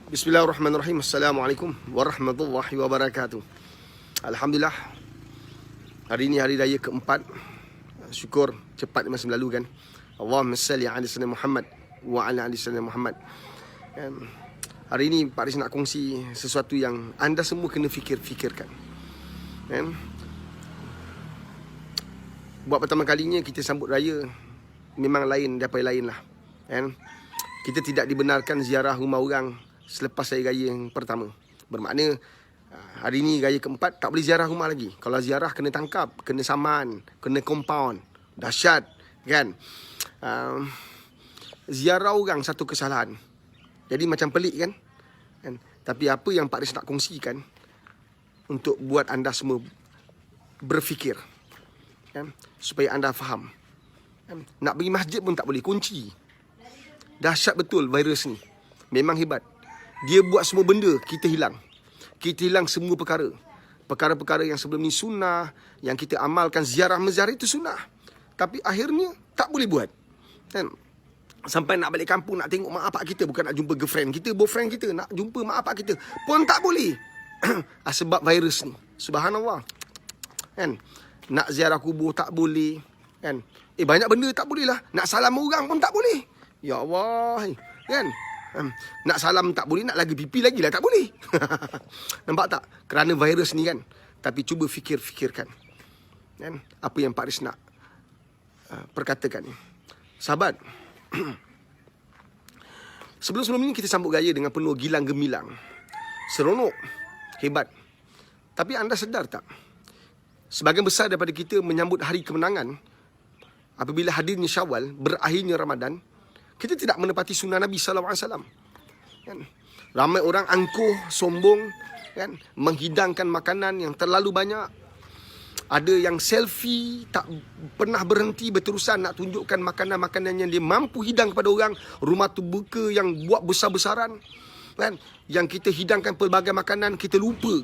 Bismillahirrahmanirrahim. Assalamualaikum warahmatullahi wabarakatuh. Alhamdulillah, hari ini hari raya keempat. Syukur cepat masa lalu kan. Allahumma salli ala sayyidina Muhammad wa ala ali sayyidina Muhammad. Hari ini Pak Riz nak kongsi sesuatu yang anda semua kena fikirkan. Buat pertama kalinya kita sambut raya, memang lain daripada lain lah. Kita tidak dibenarkan ziarah rumah orang selepas hari raya yang pertama. Bermakna hari ni raya keempat tak boleh ziarah rumah lagi. Kalau ziarah kena tangkap, kena saman, kena compound. Dahsyat kan. Ziarah orang satu kesalahan. Jadi macam pelik kan. Tapi apa yang Pak Riz nak kongsikan untuk buat anda semua berfikir, supaya anda faham. Nak pergi masjid pun tak boleh, kunci. Dahsyat betul virus ni. Memang hebat. Dia buat semua benda, kita hilang. Kita hilang semua perkara. Perkara-perkara yang sebelum ni sunnah, yang kita amalkan, ziarah-meziarah itu sunnah. Tapi akhirnya tak boleh buat. Sampai nak balik kampung, nak tengok mak bapak kita, bukan nak jumpa girlfriend kita, boyfriend kita, nak jumpa mak bapak kita pun tak boleh. Sebab virus ni. Subhanallah. Nak ziarah kubur tak boleh. Banyak benda tak boleh lah. Nak salam orang pun tak boleh. Ya Allah. Nak salam tak boleh, nak lagi pipi lagi lah tak boleh. Nampak tak? Kerana virus ni kan. Tapi cuba fikirkan apa yang Pak Riz nak perkatakan ni. Sahabat, sebelum ni kita sambut raya dengan penuh gilang gemilang, seronok, hebat. Tapi anda sedar tak, sebahagian besar daripada kita menyambut hari kemenangan apabila hadirnya Syawal, berakhirnya Ramadan, kita tidak menepati sunnah Nabi SAW. Ramai orang angkuh, sombong, menghidangkan makanan yang terlalu banyak. Ada yang selfie, tak pernah berhenti, berterusan nak tunjukkan makanan-makanan yang dia mampu hidang kepada orang. Rumah terbuka yang buat besar-besaran. Yang kita hidangkan pelbagai makanan, kita lupa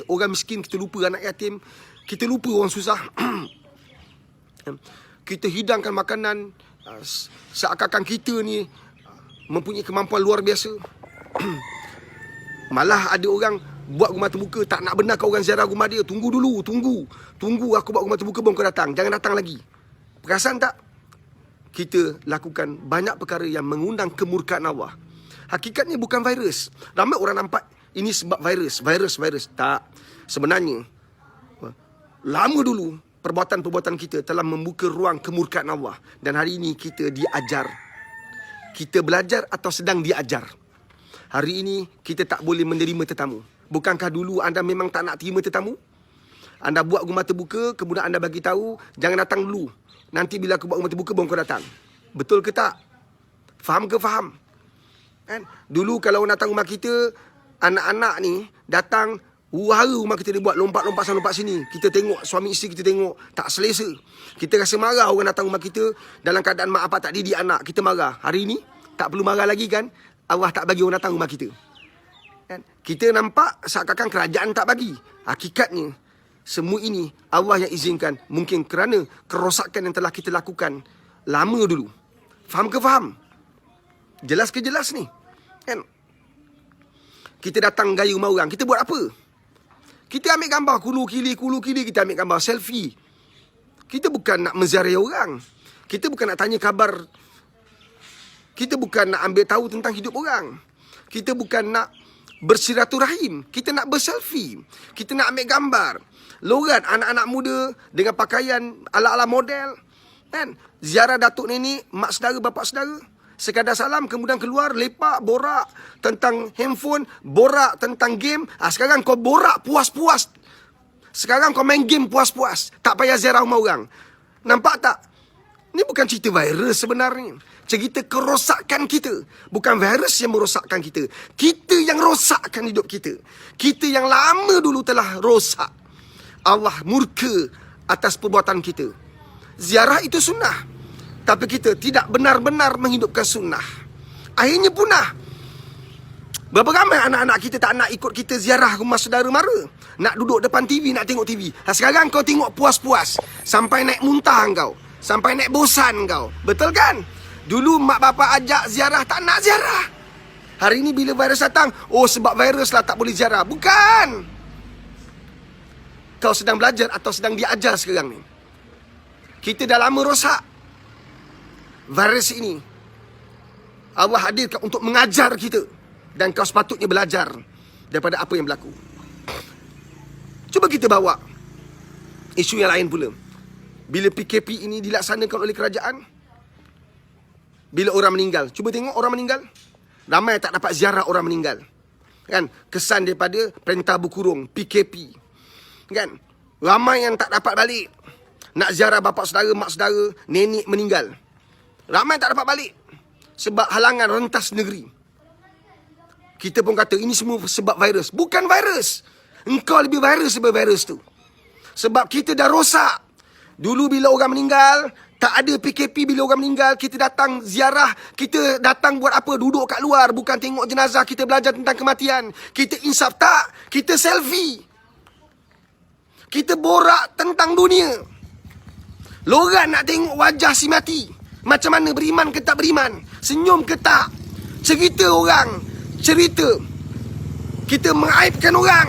orang miskin, kita lupa anak yatim, kita lupa orang susah. Kita hidangkan makanan seakan-akan kita ni mempunyai kemampuan luar biasa. Malah ada orang buat rumah terbuka, tak nak benarkan orang ziarah rumah dia. Tunggu aku buat rumah terbuka baru kau datang. Jangan datang lagi. Perasan tak? Kita lakukan banyak perkara yang mengundang kemurkaan Allah. Hakikatnya bukan virus. Ramai orang nampak ini sebab virus. Tak. Sebenarnya lama dulu perbuatan-perbuatan kita telah membuka ruang kemurkaan Allah. Dan hari ini kita diajar. Kita belajar atau sedang diajar. Hari ini kita tak boleh menerima tetamu. Bukankah dulu anda memang tak nak terima tetamu? Anda buat rumah terbuka, kemudian anda bagi tahu, jangan datang dulu. Nanti bila aku buat rumah terbuka, baru kau datang. Betul ke tak? Faham ke faham? Dulu kalau orang datang rumah kita, anak-anak ni datang, wahara rumah kita dia buat lompat-lompat sana lompat sini. Kita tengok, suami isteri kita tengok, tak selesa. Kita rasa marah orang datang rumah kita dalam keadaan mak apa tak didik anak. Kita marah. Hari ni tak perlu marah lagi kan? Allah tak bagi orang datang rumah kita. Kita nampak seakan-akan kerajaan tak bagi. Hakikatnya semua ini Allah yang izinkan. Mungkin kerana kerosakan yang telah kita lakukan lama dulu. Faham ke faham? Jelas ke jelas ni? Kita datang gaya rumah orang, kita buat apa? Kita ambil gambar kulu kili, kita ambil gambar selfie. Kita bukan nak menziarahi orang. Kita bukan nak tanya khabar. Kita bukan nak ambil tahu tentang hidup orang. Kita bukan nak bersiraturahim. Kita nak berselfie. Kita nak ambil gambar. Logat anak-anak muda dengan pakaian ala-ala model. Ziarah datuk nenek, mak saudara, bapak saudara. Sekadar salam, kemudian keluar, lepak, borak tentang handphone, borak tentang game. Sekarang kau borak puas-puas. Sekarang kau main game puas-puas. Tak payah ziarah rumah orang. Nampak tak? Ini bukan cerita virus sebenarnya. Cerita kerosakan kita. Bukan virus yang merosakkan kita. Kita yang rosakkan hidup kita. Kita yang lama dulu telah rosak. Allah murka atas perbuatan kita. Ziarah itu sunnah. Tapi kita tidak benar-benar menghidupkan sunnah. Akhirnya punah. Berapa ramai anak-anak kita tak nak ikut kita ziarah rumah saudara mara. Nak duduk depan TV, nak tengok TV. Sekarang kau tengok puas-puas. Sampai naik muntah kau. Sampai naik bosan kau. Betul kan? Dulu mak bapak ajak ziarah, tak nak ziarah. Hari ini bila virus datang, oh sebab virus lah tak boleh ziarah. Bukan. Kau sedang belajar atau sedang diajar sekarang ni. Kita dah lama rosak. Virus ini Allah hadirkan untuk mengajar kita. Dan kau sepatutnya belajar daripada apa yang berlaku. Cuba kita bawa isu yang lain pula. Bila PKP ini dilaksanakan oleh kerajaan, bila orang meninggal, cuba tengok orang meninggal. Ramai tak dapat ziarah orang meninggal. Kan? Kesan daripada perintah berkurung, PKP. Kan? Ramai yang tak dapat balik. Nak ziarah bapa saudara, mak saudara, nenek meninggal. Ramai tak dapat balik. Sebab halangan rentas negeri. Kita pun kata ini semua sebab virus. Bukan virus. Engkau lebih virus daripada virus tu. Sebab kita dah rosak. Dulu bila orang meninggal, tak ada PKP. Bila orang meninggal, kita datang ziarah. Kita datang buat apa? Duduk kat luar. Bukan tengok jenazah. Kita belajar tentang kematian. Kita insaf. Tak. Kita selfie. Kita borak tentang dunia. Loran nak tengok wajah si mati. Macam mana, beriman ke tak beriman? Senyum ke tak? Cerita orang. Cerita. Kita mengaibkan orang.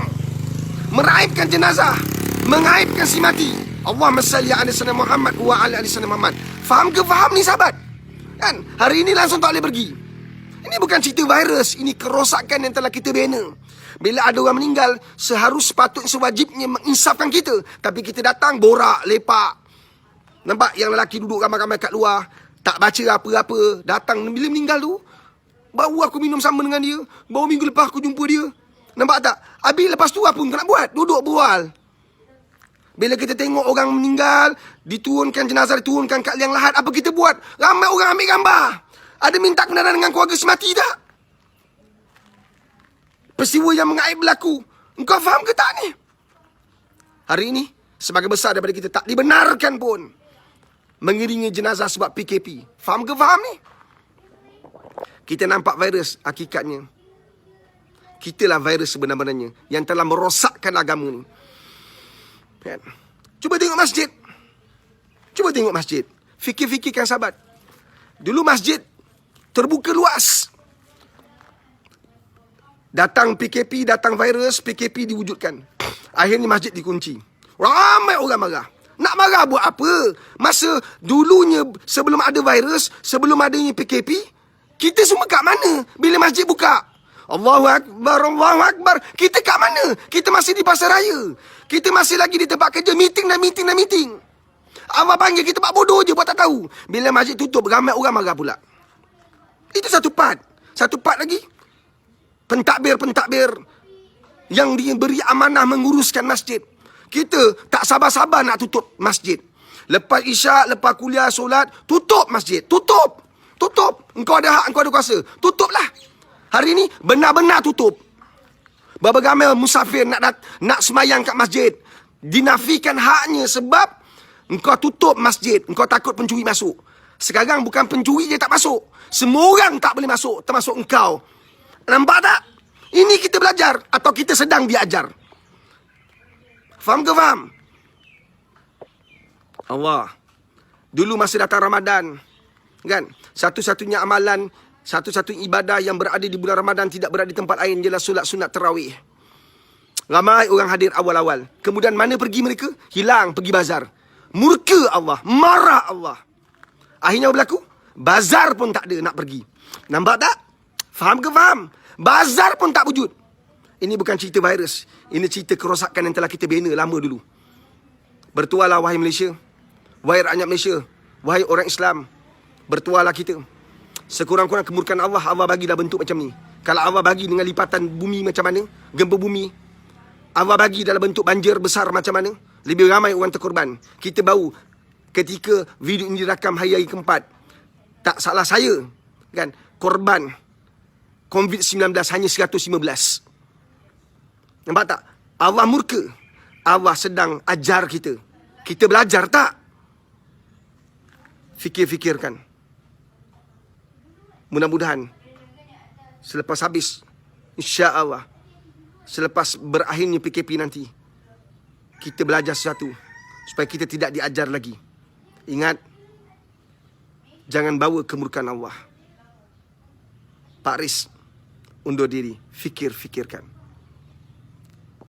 Meraibkan jenazah. Mengaibkan si mati. Allahumma salli ala sayyidina Muhammad wa ala ali sayyidina Muhammad. Faham ke faham ni sahabat? Kan? Hari ini langsung tak boleh pergi. Ini bukan cerita virus. Ini kerosakan yang telah kita bina. Bila ada orang meninggal, sepatutnya sewajibnya menginsafkan kita. Tapi kita datang borak, lepak. Nampak yang lelaki duduk ramai-ramai kat luar. Tak baca apa-apa. Datang bila meninggal tu, baru aku minum sama dengan dia. Baru minggu lepas aku jumpa dia. Nampak tak? Habis lepas tu apa kau nak buat? Duduk bual. Bila kita tengok orang meninggal, diturunkan jenazah, diturunkan kat liang lahat, apa kita buat? Ramai orang ambil gambar. Ada minta kebenaran dengan keluarga semati tak? Peristiwa yang mengaib berlaku. Engkau faham ke tak ni? Hari ini, sebagai besar daripada kita tak dibenarkan pun mengiringi jenazah sebab PKP. Faham ke faham ni? Kita nampak virus, hakikatnya kitalah virus sebenar-benarnya yang telah merosakkan agama ni. Kan? Cuba tengok masjid. Cuba tengok masjid. Fikir-fikirkan sahabat. Dulu masjid terbuka luas. Datang PKP, datang virus, PKP diwujudkan. Akhirnya masjid dikunci. Ramai orang marah. Nak marah buat apa? Masa dulunya sebelum ada virus, sebelum adanya PKP, kita semua kat mana bila masjid buka? Allahu Akbar, Allahu Akbar. Kita kat mana? Kita masih di pasar raya. Kita masih lagi di tempat kerja. Meeting. Allah panggil kita buat bodoh je, buat tak tahu. Bila masjid tutup, ramai orang marah pula. Itu satu part. Satu part lagi. Pentadbir yang diberi amanah menguruskan masjid. Kita tak sabar-sabar nak tutup masjid. Lepas isyak, lepas kuliah, solat, tutup masjid. Tutup. Engkau ada hak, engkau ada kuasa. Tutuplah. Hari ini benar-benar tutup. Berapa ramai musafir nak semayang kat masjid. Dinafikan haknya sebab engkau tutup masjid. Engkau takut pencuri masuk. Sekarang bukan pencuri je tak masuk. Semua orang tak boleh masuk, termasuk engkau. Nampak tak? Ini kita belajar atau kita sedang diajar. Faham ke faham? Allah. Dulu masa datang Ramadan, kan? Satu-satunya amalan, satu-satunya ibadah yang berada di bulan Ramadan tidak berada di tempat lain ialah solat sunat tarawih. Ramai orang hadir awal-awal. Kemudian mana pergi mereka? Hilang, pergi bazar. Murka Allah, marah Allah. Akhirnya berlaku? Bazar pun tak ada nak pergi. Nampak tak? Faham ke faham? Bazar pun tak wujud. Ini bukan cerita virus. Ini cerita kerosakan yang telah kita bina lama dulu. Bertualah wahai Malaysia. Wahai rakyat Malaysia. Wahai orang Islam. Bertualah kita. Sekurang-kurang kemurkaan Allah, Allah bagi dah bentuk macam ni. Kalau Allah bagi dengan lipatan bumi macam mana, gempa bumi, Allah bagi dalam bentuk banjir besar macam mana, lebih ramai orang terkorban. Kita baru ketika video ini dirakam hari keempat, tak salah saya, kan, korban COVID-19 hanya 115. Nampak tak? Allah murka. Allah sedang ajar kita. Kita belajar tak? Fikir-fikirkan. Mudah-mudahan selepas habis, insya-Allah, selepas berakhirnya PKP nanti, kita belajar sesuatu supaya kita tidak diajar lagi. Ingat, jangan bawa kemurkaan Allah. Pak Riz, undur diri. Fikir-fikirkan.